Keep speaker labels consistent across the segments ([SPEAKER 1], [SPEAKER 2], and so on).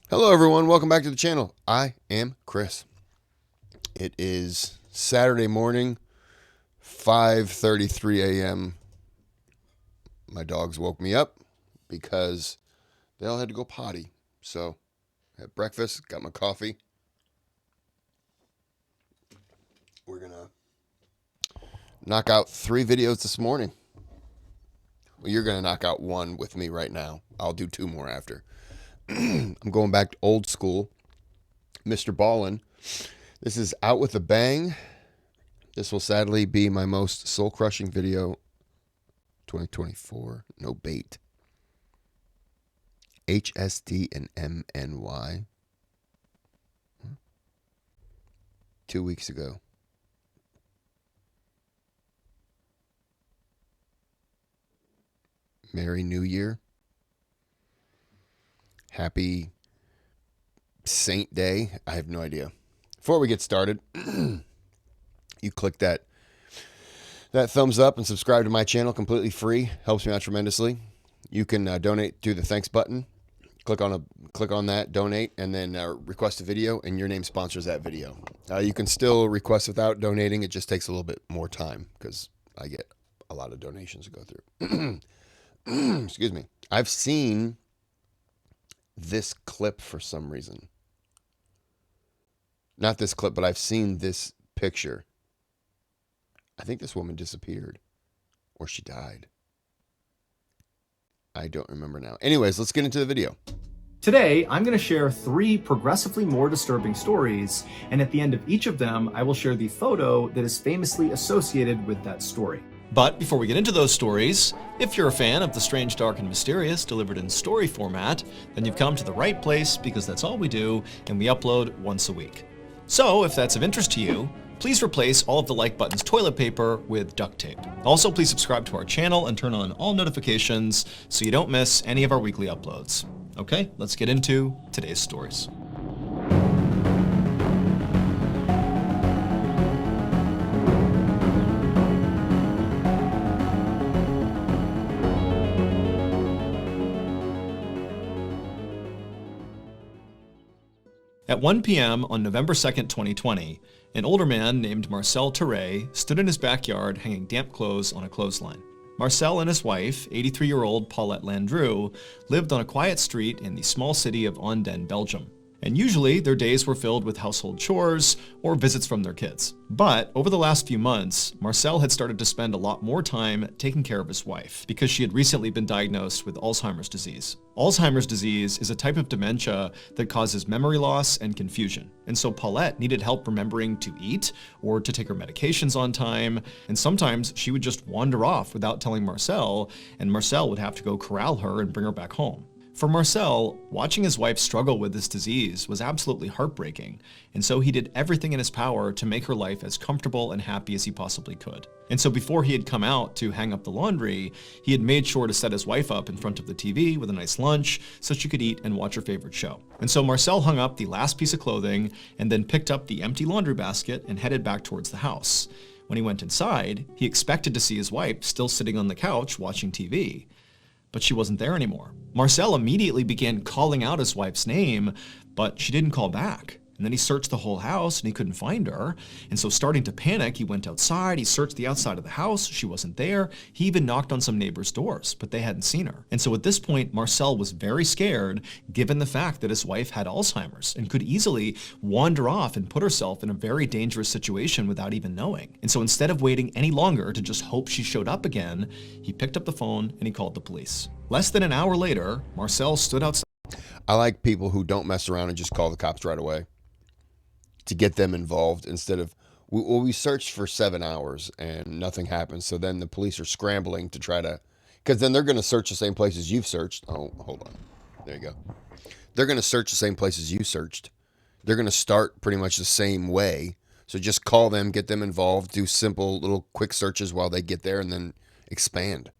[SPEAKER 1] Hello everyone, welcome back to the channel. I am Kris. It is Saturday morning, 5:33 a.m. My dogs woke me up because they all had to go potty. So, I had breakfast, got my coffee. We're going to knock out 3 videos this morning. Well, you're going to knock out 1 with me right now. I'll do 2 more after. I'm going back to old school. Mrballen. This is Out with a Bang. This will sadly be my most soul-crushing video 2024. No bait. HSD and MNY. 2 weeks ago. Merry New Year. Happy Saint Day. I have no idea. Before we get started, you click that thumbs up and subscribe to my channel completely free. Helps me out tremendously. You can donate through the thanks button. Click on that, donate, and then request a video, and your name sponsors that video. You can still request without donating. It just takes a little bit more time because I get a lot of donations to go through. Excuse me. I've seen this clip for some reason. Not this clip, but I've seen this picture. I think this woman disappeared or she died. I don't remember now. Anyways, let's get into the video.
[SPEAKER 2] Today, I'm going to share 3 progressively more disturbing stories, and at the end of each of them, I will share the photo that is famously associated with that story.
[SPEAKER 3] But before we get into those stories, if you're a fan of the strange, dark, and mysterious delivered in story format, then you've come to the right place because that's all we do, and we upload once a week. So if that's of interest to you, please replace all of the like button's toilet paper with duct tape. Also, please subscribe to our channel and turn on all notifications so you don't miss any of our weekly uploads. Okay, let's get into today's stories. At 1 p.m. on November 2nd, 2020, an older man named Marcel Terray stood in his backyard hanging damp clothes on a clothesline. Marcel and his wife, 83-year-old Paulette Landru, lived on a quiet street in the small city of Anden, Belgium. And usually, their days were filled with household chores or visits from their kids. But over the last few months, Marcel had started to spend a lot more time taking care of his wife because she had recently been diagnosed with Alzheimer's disease. Alzheimer's disease is a type of dementia that causes memory loss and confusion. And so Paulette needed help remembering to eat or to take her medications on time. And sometimes she would just wander off without telling Marcel, and Marcel would have to go corral her and bring her back home. For Marcel, watching his wife struggle with this disease was absolutely heartbreaking, and so he did everything in his power to make her life as comfortable and happy as he possibly could. And so before he had come out to hang up the laundry, he had made sure to set his wife up in front of the TV with a nice lunch so she could eat and watch her favorite show. And so Marcel hung up the last piece of clothing and then picked up the empty laundry basket and headed back towards the house. When he went inside, he expected to see his wife still sitting on the couch watching TV. But she wasn't there anymore. Marcel immediately began calling out his wife's name, but she didn't call back. And then he searched the whole house and he couldn't find her. And so starting to panic, he went outside, he searched the outside of the house, she wasn't there. He even knocked on some neighbors' doors, but they hadn't seen her. And so at this point, Marcel was very scared, given the fact that his wife had Alzheimer's and could easily wander off and put herself in a very dangerous situation without even knowing. And so instead of waiting any longer to just hope she showed up again, he picked up the phone and he called the police. Less than an hour later, Marcel stood outside.
[SPEAKER 1] I like people who don't mess around and just call the cops right away to get them involved instead of, we searched for 7 hours and nothing happened. So then the police are scrambling to try to, because then they're going to search the same places you've searched. Oh, hold on. There you go. They're going to search the same places you searched. They're going to start pretty much the same way. So just call them, get them involved, do simple little quick searches while they get there and then expand.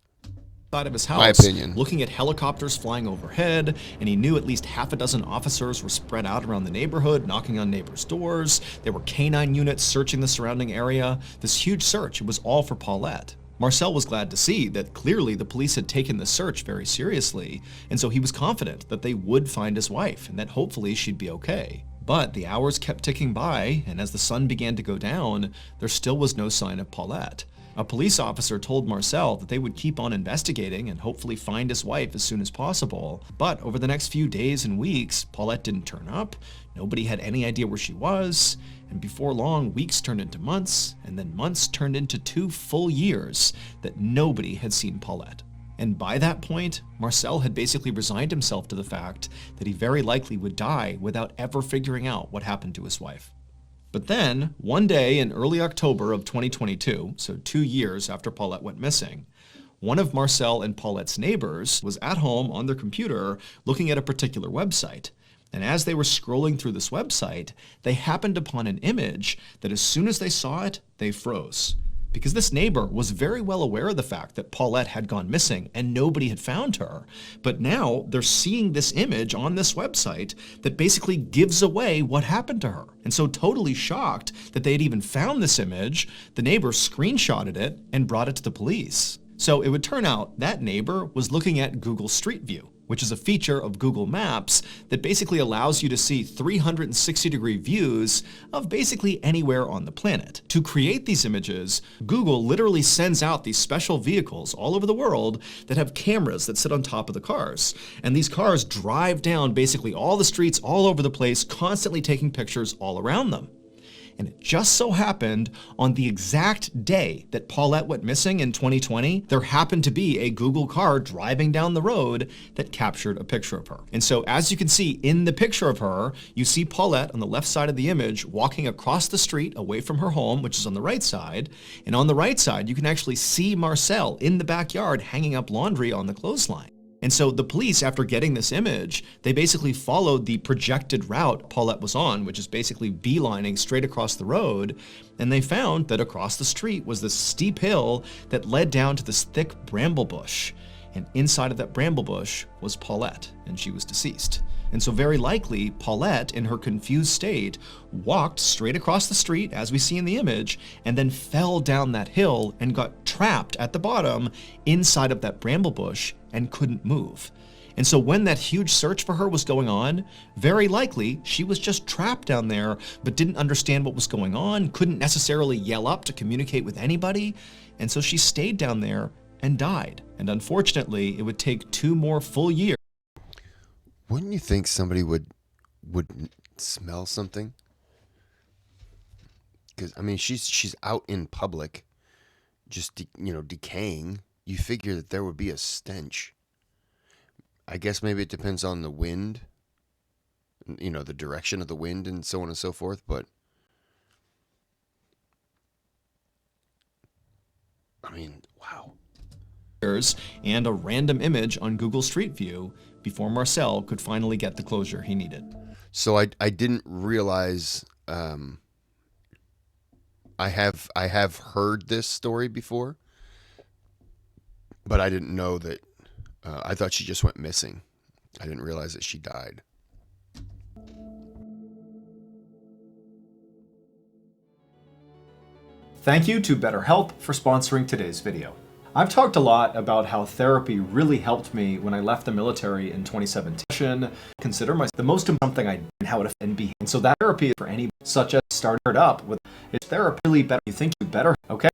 [SPEAKER 3] Of his house,
[SPEAKER 1] my opinion,
[SPEAKER 3] looking at helicopters flying overhead, and he knew at least half a dozen officers were spread out around the neighborhood, knocking on neighbors' doors. There were canine units searching the surrounding area. This huge search, it was all for Paulette. Marcel was glad to see that clearly the police had taken the search very seriously, and so he was confident that they would find his wife and that hopefully she'd be okay. But the hours kept ticking by, and as the sun began to go down, there still was no sign of Paulette. A police officer told Marcel that they would keep on investigating and hopefully find his wife as soon as possible. But over the next few days and weeks, Paulette didn't turn up, nobody had any idea where she was, and before long, weeks turned into months, and then months turned into 2 full years that nobody had seen Paulette. And by that point, Marcel had basically resigned himself to the fact that he very likely would die without ever figuring out what happened to his wife. But then, one day in early October of 2022, so 2 years after Paulette went missing, one of Marcel and Paulette's neighbors was at home on their computer looking at a particular website. And as they were scrolling through this website, they happened upon an image that as soon as they saw it, they froze. Because this neighbor was very well aware of the fact that Paulette had gone missing and nobody had found her. But now they're seeing this image on this website that basically gives away what happened to her. And so totally shocked that they had even found this image, the neighbor screenshotted it and brought it to the police. So it would turn out that neighbor was looking at Google Street View, which is a feature of Google Maps that basically allows you to see 360-degree views of basically anywhere on the planet. To create these images, Google literally sends out these special vehicles all over the world that have cameras that sit on top of the cars. And these cars drive down basically all the streets all over the place, constantly taking pictures all around them. And it just so happened on the exact day that Paulette went missing in 2020, there happened to be a Google car driving down the road that captured a picture of her. And so as you can see in the picture of her, you see Paulette on the left side of the image walking across the street away from her home, which is on the right side. And on the right side, you can actually see Marcel in the backyard hanging up laundry on the clothesline. And so the police, after getting this image, they basically followed the projected route Paulette was on, which is basically beelining straight across the road, and they found that across the street was this steep hill that led down to this thick bramble bush. And inside of that bramble bush was Paulette, and she was deceased. And so very likely, Paulette, in her confused state, walked straight across the street, as we see in the image, and then fell down that hill and got trapped at the bottom inside of that bramble bush and couldn't move. And so when that huge search for her was going on, very likely she was just trapped down there, but didn't understand what was going on, couldn't necessarily yell up to communicate with anybody, and so she stayed down there and died. And unfortunately, it would take 2 more full years.
[SPEAKER 1] Wouldn't you think somebody would smell something? Because I mean, she's out in public, just decaying. You figure that there would be a stench. I guess maybe it depends on the wind, the direction of the wind and so on and so forth. But I mean, wow.
[SPEAKER 3] And a random image on Google Street View before Marcel could finally get the closure he needed.
[SPEAKER 1] So I didn't realize I have heard this story before, but I didn't know that. I thought she just went missing. I didn't realize that she died.
[SPEAKER 2] Thank you to BetterHelp for sponsoring today's video. I've talked a lot about how therapy really helped me when I left the military in 2017. Consider myself the most important thing I did and how it affected me. And so that therapy for any such as started up with it's therapy really better. You think you better, okay?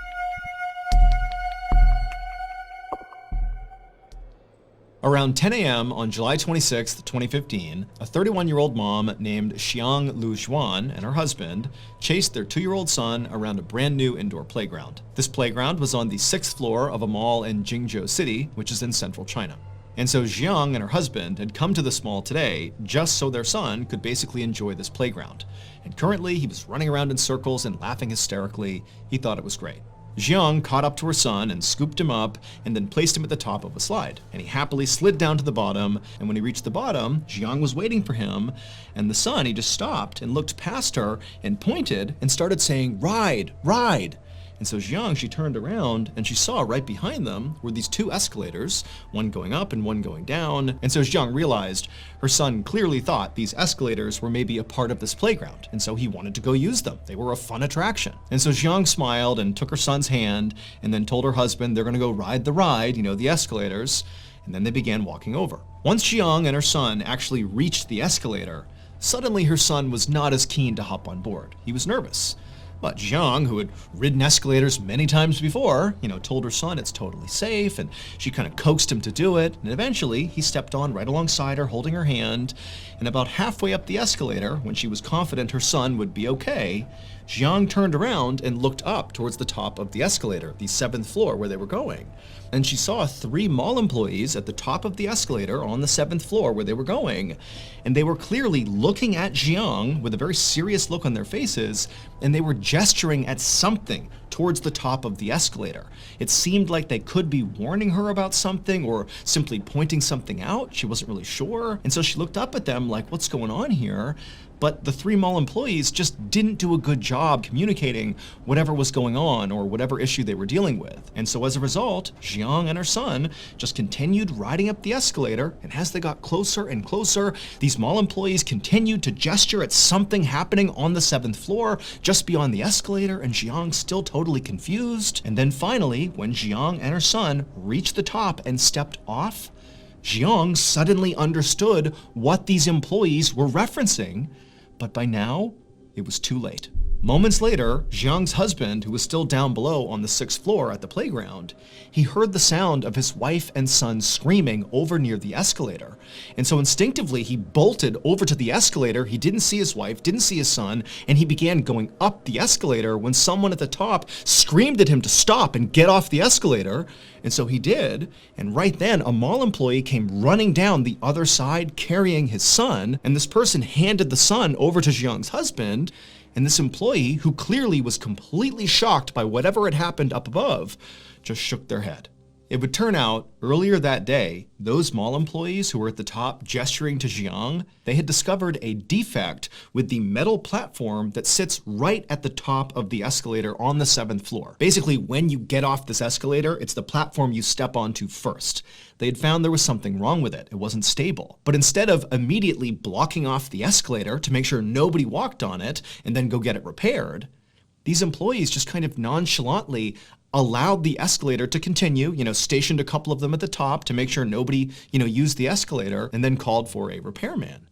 [SPEAKER 3] Around 10 a.m. on July 26, 2015, a 31-year-old mom named Xiang Lu Xuan and her husband chased their 2-year-old son around a brand new indoor playground. This playground was on the 6th floor of a mall in Jingzhou City, which is in central China. And so Xiang and her husband had come to this mall today just so their son could basically enjoy this playground. And currently he was running around in circles and laughing hysterically. He thought it was great. Xiang caught up to her son and scooped him up and then placed him at the top of a slide. And he happily slid down to the bottom, and when he reached the bottom, Xiang was waiting for him, and the son, he just stopped and looked past her and pointed and started saying, "Ride, ride." And so Jiang, she turned around and she saw right behind them were these two escalators, one going up and one going down. And so Jiang realized her son clearly thought these escalators were maybe a part of this playground, and so he wanted to go use them. They were a fun attraction. And so Jiang smiled and took her son's hand and then told her husband they're going to go ride the ride, the escalators, and then they began walking over. Once Jiang and her son actually reached the escalator, suddenly her son was not as keen to hop on board. He was nervous. But Jiang, who had ridden escalators many times before, told her son it's totally safe, and she kind of coaxed him to do it, and eventually he stepped on right alongside her, holding her hand, and about halfway up the escalator, when she was confident her son would be okay, Jiang turned around and looked up towards the top of the escalator, the 7th floor where they were going. And she saw 3 mall employees at the top of the escalator on the 7th floor where they were going. And they were clearly looking at Jiang with a very serious look on their faces, and they were gesturing at something towards the top of the escalator. It seemed like they could be warning her about something or simply pointing something out. She wasn't really sure. And so she looked up at them like, what's going on here? But the 3 mall employees just didn't do a good job communicating whatever was going on or whatever issue they were dealing with. And so as a result, Jiang and her son just continued riding up the escalator, and as they got closer and closer, these mall employees continued to gesture at something happening on the 7th floor just beyond the escalator, and Jiang still totally confused. And then finally, when Jiang and her son reached the top and stepped off, Jiang suddenly understood what these employees were referencing, but by now, it was too late. Moments later, Jiang's husband, who was still down below on the 6th floor at the playground, he heard the sound of his wife and son screaming over near the escalator. And so instinctively, he bolted over to the escalator. He didn't see his wife, didn't see his son, and he began going up the escalator when someone at the top screamed at him to stop and get off the escalator. And so he did, and right then, a mall employee came running down the other side carrying his son, and this person handed the son over to Jiang's husband. And this employee, who clearly was completely shocked by whatever had happened up above, just shook their head. It would turn out, earlier that day, those mall employees who were at the top gesturing to Jiang, they had discovered a defect with the metal platform that sits right at the top of the escalator on the 7th floor. Basically, when you get off this escalator, it's the platform you step onto first. They had found there was something wrong with it. It wasn't stable. But instead of immediately blocking off the escalator to make sure nobody walked on it and then go get it repaired, these employees just kind of nonchalantly allowed the escalator to continue, stationed a couple of them at the top to make sure nobody, used the escalator, and then called for a repairman.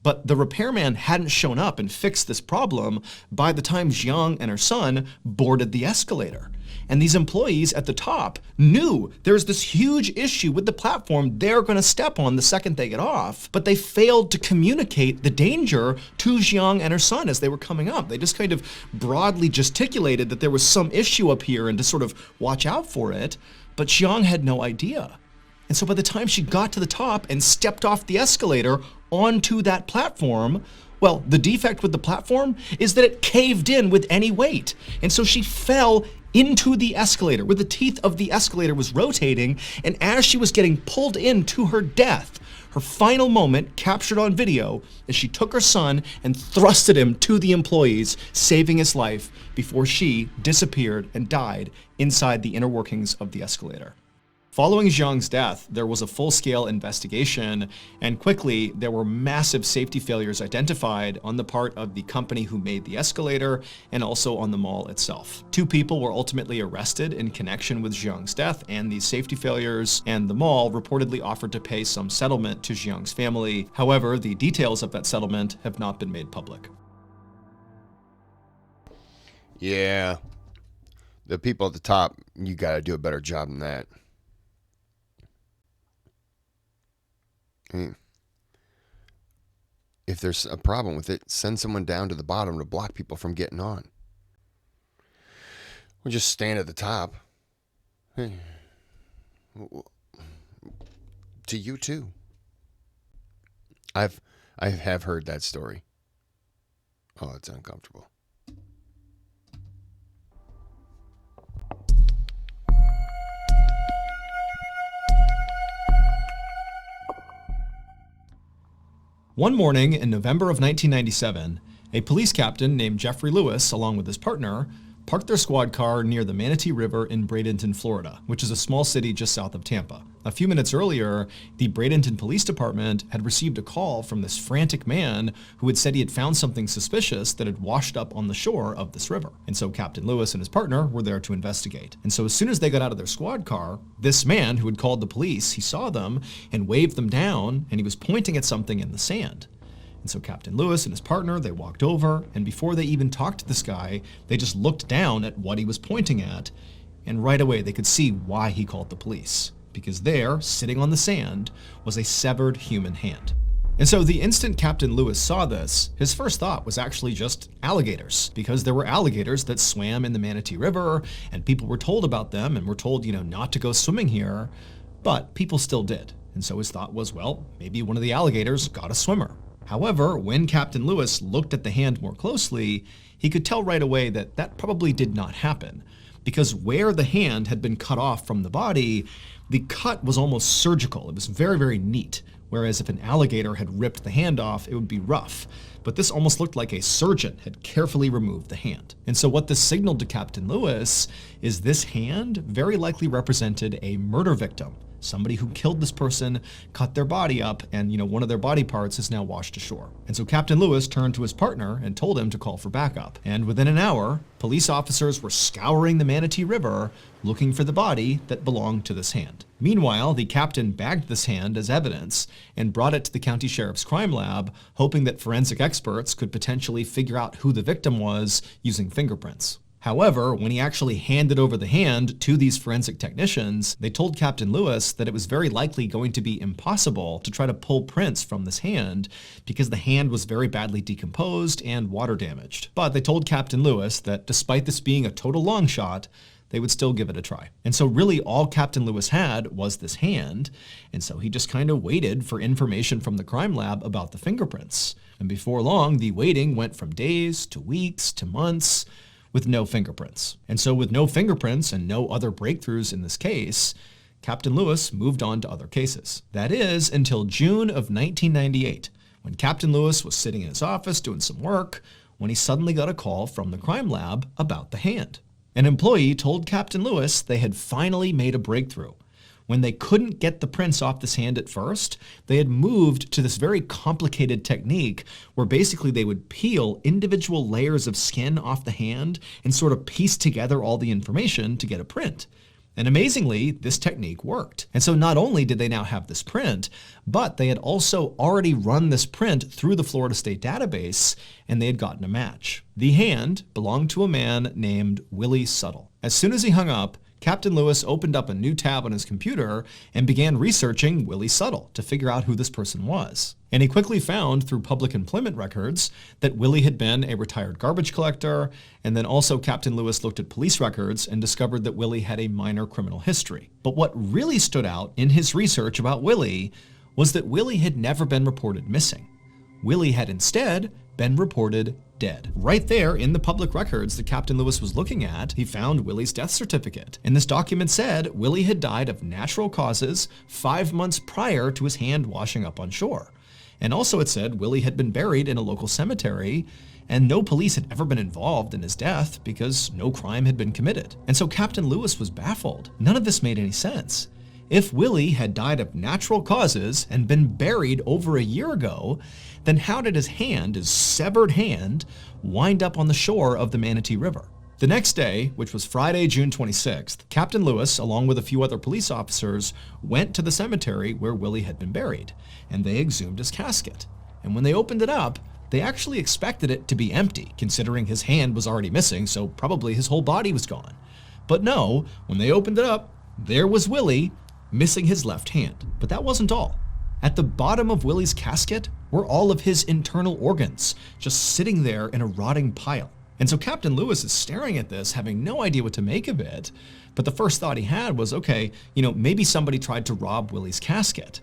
[SPEAKER 3] But the repairman hadn't shown up and fixed this problem by the time Jiang and her son boarded the escalator. And these employees at the top knew there's this huge issue with the platform they're going to step on the second they get off, but they failed to communicate the danger to Jiang and her son as they were coming up. They just kind of broadly gesticulated that there was some issue up here and to sort of watch out for it, but Jiang had no idea. And so by the time she got to the top and stepped off the escalator onto that platform, well, the defect with the platform is that it caved in with any weight. And so she fell into the escalator, where the teeth of the escalator was rotating, and as she was getting pulled in to her death, her final moment captured on video as she took her son and thrusted him to the employees, saving his life before she disappeared and died inside the inner workings of the escalator. Following Jiang's death, there was a full-scale investigation, and quickly there were massive safety failures identified on the part of the company who made the escalator and also on the mall itself. 2 people were ultimately arrested in connection with Jiang's death and these safety failures, and the mall reportedly offered to pay some settlement to Jiang's family. However, the details of that settlement have not been made public.
[SPEAKER 1] Yeah. The people at the top, you got to do a better job than that. If there's a problem with it, send someone down to the bottom to block people from getting on. Or just stand at the top. Hey. To you too. I have heard that story. Oh, it's uncomfortable.
[SPEAKER 3] One morning in November of 1997, a police captain named Jeffrey Lewis, along with his partner, parked their squad car near the Manatee River in Bradenton, Florida, which is a small city just south of Tampa. A few minutes earlier, the Bradenton Police Department had received a call from this frantic man who had said he had found something suspicious that had washed up on the shore of this river. And so Captain Lewis and his partner were there to investigate. And so as soon as they got out of their squad car, this man who had called the police, he saw them and waved them down, and he was pointing at something in the sand. And so Captain Lewis and his partner, they walked over, and before they even talked to this guy, they just looked down at what he was pointing at, and right away they could see why he called the police. Because there, sitting on the sand, was a severed human hand. And so the instant Captain Lewis saw this, his first thought was actually just alligators, because there were alligators that swam in the Manatee River, and people were told about them and were told, not to go swimming here, but people still did. And so his thought was, well, maybe one of the alligators got a swimmer. However, when Captain Lewis looked at the hand more closely, he could tell right away that that probably did not happen, because where the hand had been cut off from the body, the cut was almost surgical. It was very, very neat. Whereas if an alligator had ripped the hand off, it would be rough. But this almost looked like a surgeon had carefully removed the hand. And so what this signaled to Captain Lewis is this hand very likely represented a murder victim. Somebody who killed this person, cut their body up, and one of their body parts is now washed ashore. And so Captain Lewis turned to his partner and told him to call for backup. And within an hour, police officers were scouring the Manatee River looking for the body that belonged to this hand. Meanwhile, the captain bagged this hand as evidence and brought it to the county sheriff's crime lab, hoping that forensic experts could potentially figure out who the victim was using fingerprints. However, when he actually handed over the hand to these forensic technicians, they told Captain Lewis that it was very likely going to be impossible to try to pull prints from this hand because the hand was very badly decomposed and water damaged. But they told Captain Lewis that despite this being a total long shot, they would still give it a try. And so really all Captain Lewis had was this hand, and so he just kind of waited for information from the crime lab about the fingerprints. And before long, the waiting went from days to weeks to months, with no fingerprints. And so with no fingerprints and no other breakthroughs in this case, Captain Lewis moved on to other cases. That is until June of 1998, when Captain Lewis was sitting in his office doing some work, when he suddenly got a call from the crime lab about the hand. An employee told Captain Lewis they had finally made a breakthrough. When they couldn't get the prints off this hand at first, they had moved to this very complicated technique where basically they would peel individual layers of skin off the hand and sort of piece together all the information to get a print. And amazingly, this technique worked. And so not only did they now have this print, but they had also already run this print through the Florida State database, and they had gotten a match. The hand belonged to a man named Willie Suttle. As soon as he hung up, Captain Lewis opened up a new tab on his computer and began researching Willie Suttle to figure out who this person was. And he quickly found through public employment records that Willie had been a retired garbage collector, and then also Captain Lewis looked at police records and discovered that Willie had a minor criminal history. But what really stood out in his research about Willie was that Willie had never been reported missing. Willie had instead been reported dead. Right there in the public records that Captain Lewis was looking at, he found Willie's death certificate. And this document said Willie had died of natural causes 5 months prior to his hand washing up on shore. And also it said Willie had been buried in a local cemetery, and no police had ever been involved in his death because no crime had been committed. And so Captain Lewis was baffled. None of this made any sense. If Willie had died of natural causes and been buried over a year ago, then how did his hand, his severed hand, wind up on the shore of the Manatee River? The next day, which was Friday, June 26th, Captain Lewis, along with a few other police officers, went to the cemetery where Willie had been buried, and they exhumed his casket. And when they opened it up, they actually expected it to be empty, considering his hand was already missing, so probably his whole body was gone. But no, when they opened it up, there was Willie, missing his left hand. But that wasn't all. At the bottom of Willie's casket were all of his internal organs, just sitting there in a rotting pile. And so Captain Lewis is staring at this, having no idea what to make of it. But the first thought he had was, okay, maybe somebody tried to rob Willie's casket.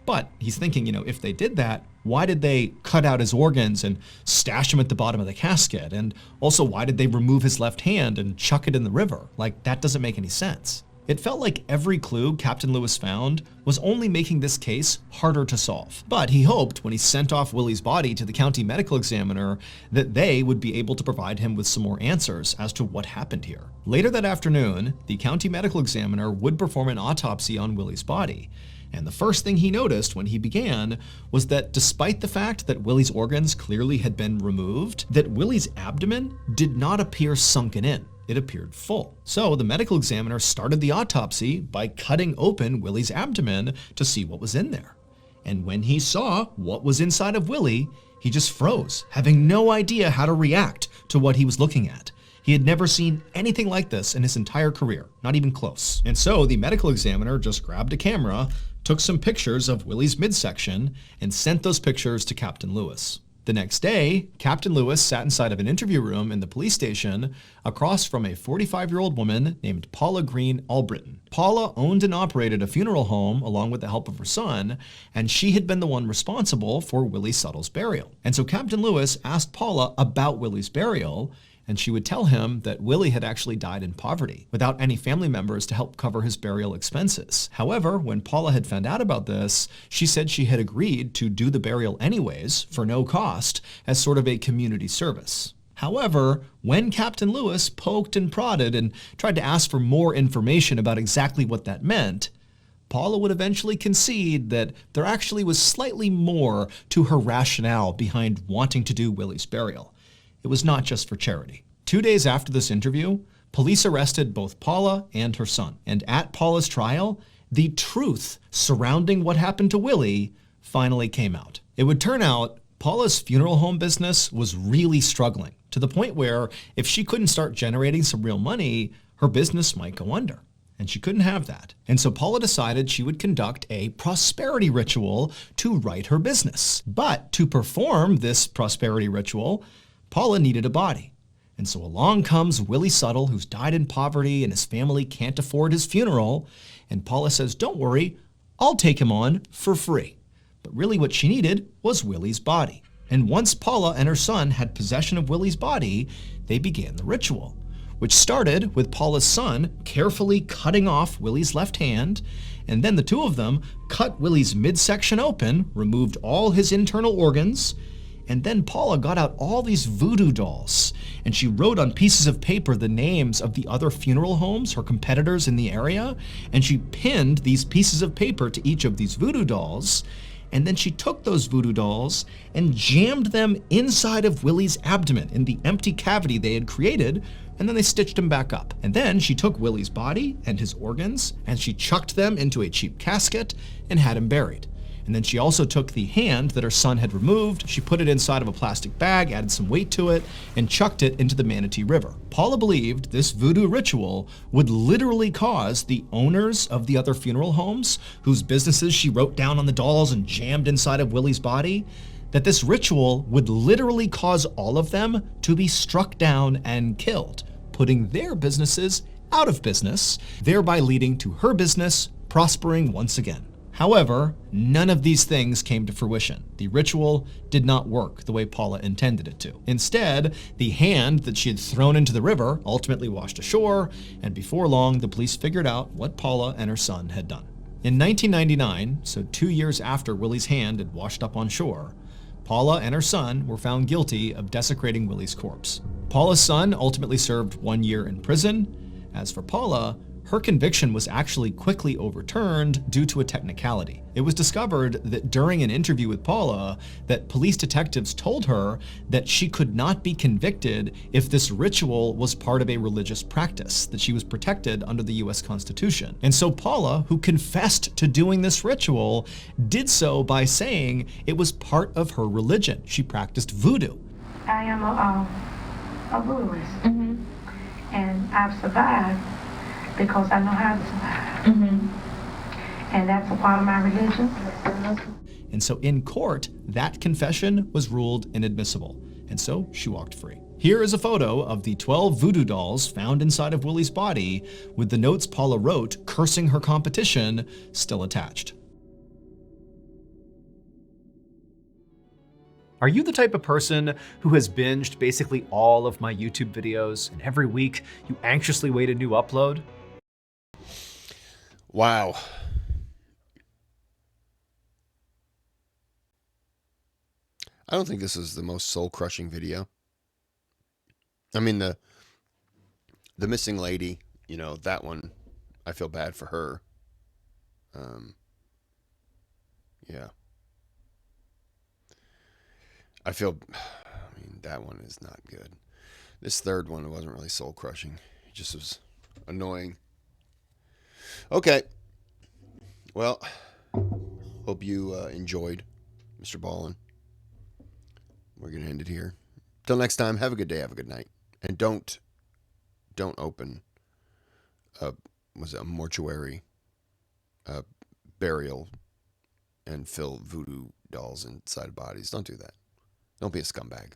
[SPEAKER 3] But he's thinking, if they did that, why did they cut out his organs and stash them at the bottom of the casket? And also, why did they remove his left hand and chuck it in the river? Like, that doesn't make any sense. It felt like every clue Captain Lewis found was only making this case harder to solve. But he hoped when he sent off Willie's body to the county medical examiner that they would be able to provide him with some more answers as to what happened here. Later that afternoon, the county medical examiner would perform an autopsy on Willie's body. And the first thing he noticed when he began was that despite the fact that Willie's organs clearly had been removed, that Willie's abdomen did not appear sunken in. It appeared full. So the medical examiner started the autopsy by cutting open Willie's abdomen to see what was in there. And when he saw what was inside of Willie, he just froze, having no idea how to react to what he was looking at. He had never seen anything like this in his entire career, not even close. And so the medical examiner just grabbed a camera, took some pictures of Willie's midsection, and sent those pictures to Captain Lewis. The next day, Captain Lewis sat inside of an interview room in the police station across from a 45-year-old woman named Paula Green Albritton. Paula owned and operated a funeral home along with the help of her son, and she had been the one responsible for Willie Suttle's burial. And so Captain Lewis asked Paula about Willie's burial, and she would tell him that Willie had actually died in poverty, without any family members to help cover his burial expenses. However, when Paula had found out about this, she said she had agreed to do the burial anyways, for no cost, as sort of a community service. However, when Captain Lewis poked and prodded and tried to ask for more information about exactly what that meant, Paula would eventually concede that there actually was slightly more to her rationale behind wanting to do Willie's burial. It was not just for charity. 2 days after this interview, police arrested both Paula and her son. And at Paula's trial, the truth surrounding what happened to Willie finally came out. It would turn out Paula's funeral home business was really struggling, to the point where if she couldn't start generating some real money, her business might go under. And she couldn't have that. And so Paula decided she would conduct a prosperity ritual to right her business. But to perform this prosperity ritual, Paula needed a body. And so along comes Willie Suttle, who's died in poverty and his family can't afford his funeral. And Paula says, "Don't worry, I'll take him on for free." But really what she needed was Willie's body. And once Paula and her son had possession of Willie's body, they began the ritual, which started with Paula's son carefully cutting off Willie's left hand. And then the two of them cut Willie's midsection open, removed all his internal organs. And then Paula got out all these voodoo dolls, and she wrote on pieces of paper the names of the other funeral homes, her competitors in the area, and she pinned these pieces of paper to each of these voodoo dolls. And then she took those voodoo dolls and jammed them inside of Willie's abdomen in the empty cavity they had created, and then they stitched him back up. And then she took Willie's body and his organs, and she chucked them into a cheap casket and had him buried. And then she also took the hand that her son had removed, she put it inside of a plastic bag, added some weight to it, and chucked it into the Manatee River. Paula believed this voodoo ritual would literally cause the owners of the other funeral homes, whose businesses she wrote down on the dolls and jammed inside of Willie's body, that this ritual would literally cause all of them to be struck down and killed, putting their businesses out of business, thereby leading to her business prospering once again. However, none of these things came to fruition. The ritual did not work the way Paula intended it to. Instead, the hand that she had thrown into the river ultimately washed ashore, and before long, the police figured out what Paula and her son had done. In 1999, so 2 years after Willie's hand had washed up on shore, Paula and her son were found guilty of desecrating Willie's corpse. Paula's son ultimately served 1 year in prison. As for Paula, her conviction was actually quickly overturned due to a technicality. It was discovered that during an interview with Paula, that police detectives told her that she could not be convicted if this ritual was part of a religious practice, that she was protected under the US Constitution. And so Paula, who confessed to doing this ritual, did so by saying it was part of her religion. She practiced voodoo.
[SPEAKER 4] I am a voodooist, and I've survived because I know how to survive. And that's a part of my religion.
[SPEAKER 3] And so in court, that confession was ruled inadmissible. And so she walked free. Here is a photo of the 12 voodoo dolls found inside of Willie's body, with the notes Paula wrote cursing her competition still attached.
[SPEAKER 2] Are you the type of person who has binged basically all of my YouTube videos, and every week you anxiously wait a new upload?
[SPEAKER 1] Wow. I don't think this is the most soul-crushing video. I mean, the missing lady, you know, that one, I feel bad for her. Yeah. I mean, that one is not good. This third one wasn't really soul-crushing. It just was annoying. Okay. Well, hope you enjoyed Mrballen. We're going to end it here. Till next time, have a good day, have a good night. And don't open a mortuary burial and fill voodoo dolls inside bodies. Don't do that. Don't be a scumbag.